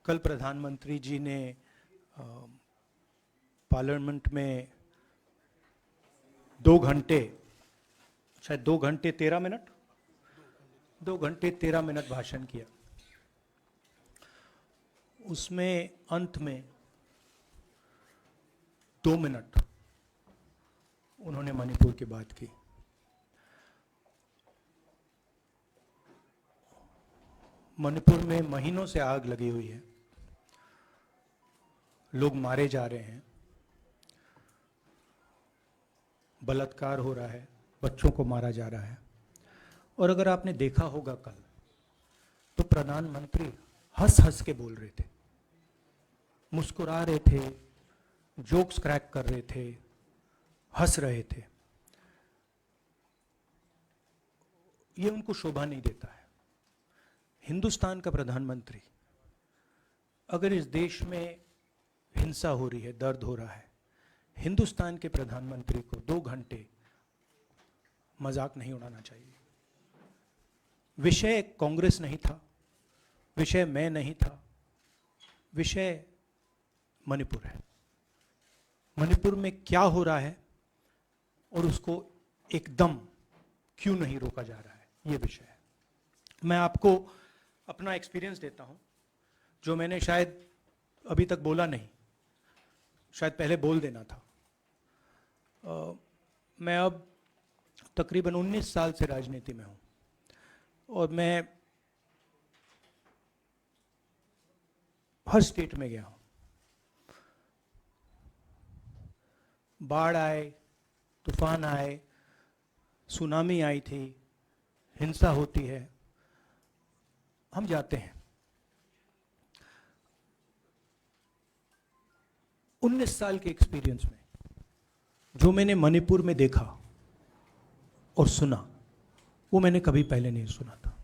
कल प्रधानमंत्री जी ने पार्लियामेंट में 2 घंटे, शायद 2 घंटे 13 मिनट, 2 घंटे 13 मिनट भाषण किया। उसमें अंत में 2 मिनट उन्होंने मणिपुर की बात की। मणिपुर में महीनों से आग लगी हुई है, लोग मारे जा रहे हैं, बलात्कार हो रहा है, बच्चों को मारा जा रहा है। और अगर आपने देखा होगा कल, तो प्रधानमंत्री हंस हंस के बोल रहे थे, मुस्कुरा रहे थे, जोक्स क्रैक कर रहे थे, हंस रहे थे। ये उनको शोभा नहीं देता है। हिंदुस्तान का प्रधानमंत्री, अगर इस देश में हिंसा हो रही है, दर्द हो रहा है, हिंदुस्तान के प्रधानमंत्री को 2 घंटे मजाक नहीं उड़ाना चाहिए। विषय कांग्रेस नहीं था, विषय मैं नहीं था, विषय मणिपुर है। मणिपुर में क्या हो रहा है और उसको एकदम क्यों नहीं रोका जा रहा है, ये विषय है। मैं आपको अपना एक्सपीरियंस देता हूं, जो मैंने शायद अभी तक बोला नहीं, शायद पहले बोल देना था। मैं अब तकरीबन 19 साल से राजनीति में हूं और मैं हर स्टेट में गया हूं। बाढ़ आए, तूफान आए, सुनामी आई थी, हिंसा होती है, हम जाते हैं। 19 साल के एक्सपीरियंस में जो मैंने मणिपुर में देखा और सुना, वो मैंने कभी पहले नहीं सुना था।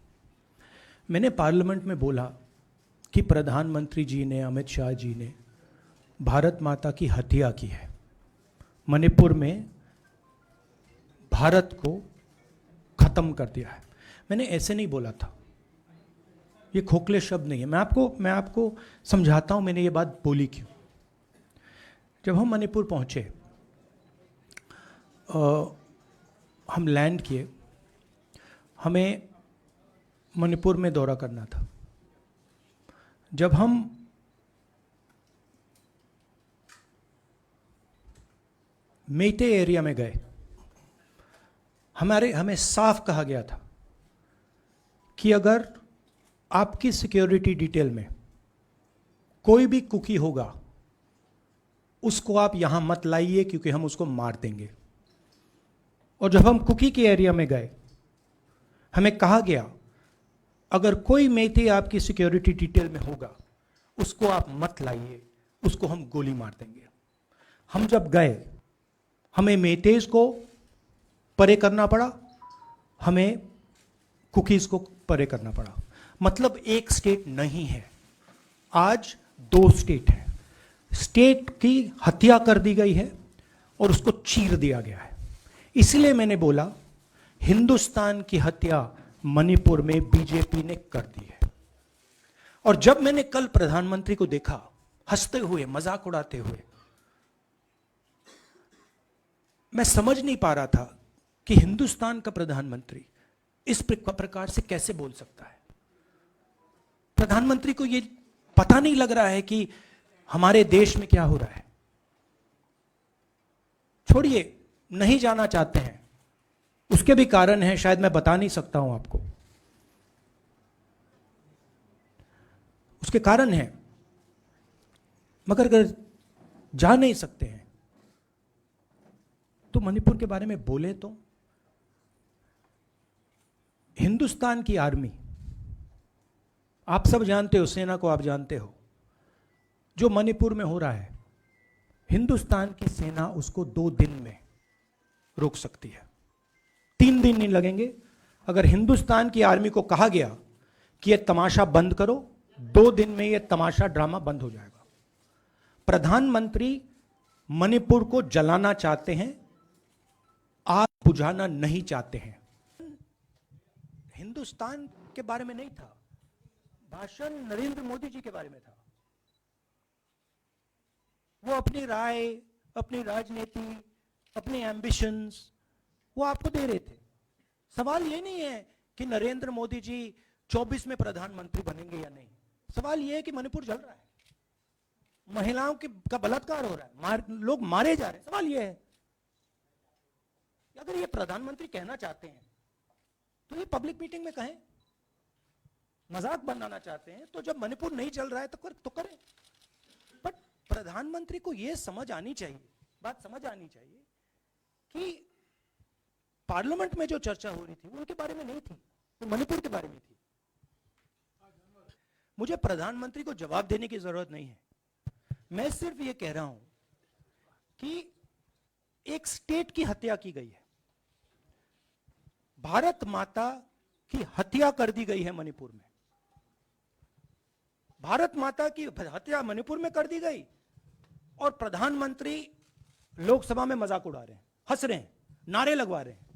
मैंने पार्लियामेंट में बोला कि प्रधानमंत्री जी ने, अमित शाह जी ने भारत माता की हत्या की है, मणिपुर में भारत को खत्म कर दिया है। मैंने ऐसे नहीं बोला था, ये खोखले शब्द नहीं है। मैं आपको समझाता हूं मैंने ये बात बोली क्यों। जब हम मणिपुर पहुंचे, हम लैंड किए, हमें मणिपुर में दौरा करना था। जब हम मेइते एरिया में गए, हमें साफ कहा गया था कि अगर आपकी सिक्योरिटी डिटेल में कोई भी कुकी होगा, उसको आप यहां मत लाइए क्योंकि हम उसको मार देंगे। और जब हम कुकी के एरिया में गए, हमें कहा गया अगर कोई मेइते आपकी सिक्योरिटी डिटेल में होगा, उसको आप मत लाइए, उसको हम गोली मार देंगे। हम जब गए, हमें मेइतेज को परे करना पड़ा, हमें कुकीज को परे करना पड़ा। मतलब एक स्टेट नहीं है, आज 2 स्टेट है। स्टेट की हत्या कर दी गई है और उसको चीर दिया गया है। इसलिए मैंने बोला हिंदुस्तान की हत्या मणिपुर में बीजेपी ने कर दी है। और जब मैंने कल प्रधानमंत्री को देखा हंसते हुए, मजाक उड़ाते हुए, मैं समझ नहीं पा रहा था कि हिंदुस्तान का प्रधानमंत्री इस प्रकार से कैसे बोल सकता है। प्रधानमंत्री को यह पता नहीं लग रहा है कि हमारे देश में क्या हो रहा है। छोड़िए, नहीं जाना चाहते हैं, उसके भी कारण हैं, शायद मैं बता नहीं सकता हूं आपको, उसके कारण हैं। मगर अगर जा नहीं सकते हैं तो मणिपुर के बारे में बोले तो। हिंदुस्तान की आर्मी, आप सब जानते हो, सेना को आप जानते हो, जो मणिपुर में हो रहा है, हिंदुस्तान की सेना उसको 2 दिन में रोक सकती है, 3 दिन नहीं लगेंगे। अगर हिंदुस्तान की आर्मी को कहा गया कि यह तमाशा बंद करो, 2 दिन में यह तमाशा, ड्रामा बंद हो जाएगा। प्रधानमंत्री मणिपुर को जलाना चाहते हैं, आग बुझाना नहीं चाहते हैं। हिंदुस्तान के बारे में नहीं था, भाषण नरेंद्र मोदी जी के बारे में था। वो अपनी राय, अपनी राजनीति, अपने एम्बिशंस वो आपको दे रहे थे। सवाल ये नहीं है कि नरेंद्र मोदी जी 24 में प्रधानमंत्री बनेंगे या नहीं। सवाल ये है कि मणिपुर जल रहा है, महिलाओं का बलात्कार हो रहा है, लोग मारे जा रहे हैं। सवाल ये है, अगर ये प्रधानमंत्री कहना चाहते हैं तो ये पब्लिक मीटिंग में कहें। मजाक बनाना चाहते हैं तो जब मणिपुर नहीं चल रहा है तो करें। बट प्रधानमंत्री को यह समझ आनी चाहिए, बात समझ आनी चाहिए कि पार्लियामेंट में जो चर्चा हो रही थी वो उनके बारे में नहीं थी, वो मणिपुर के बारे में थी। मुझे प्रधानमंत्री को जवाब देने की जरूरत नहीं है, मैं सिर्फ ये कह रहा हूं कि एक स्टेट की हत्या की गई है, भारत माता की हत्या कर दी गई है मणिपुर में। भारत माता की हत्या मणिपुर में कर दी गई और प्रधानमंत्री लोकसभा में मजाक उड़ा रहे हैं, हंस रहे हैं, नारे लगवा रहे हैं।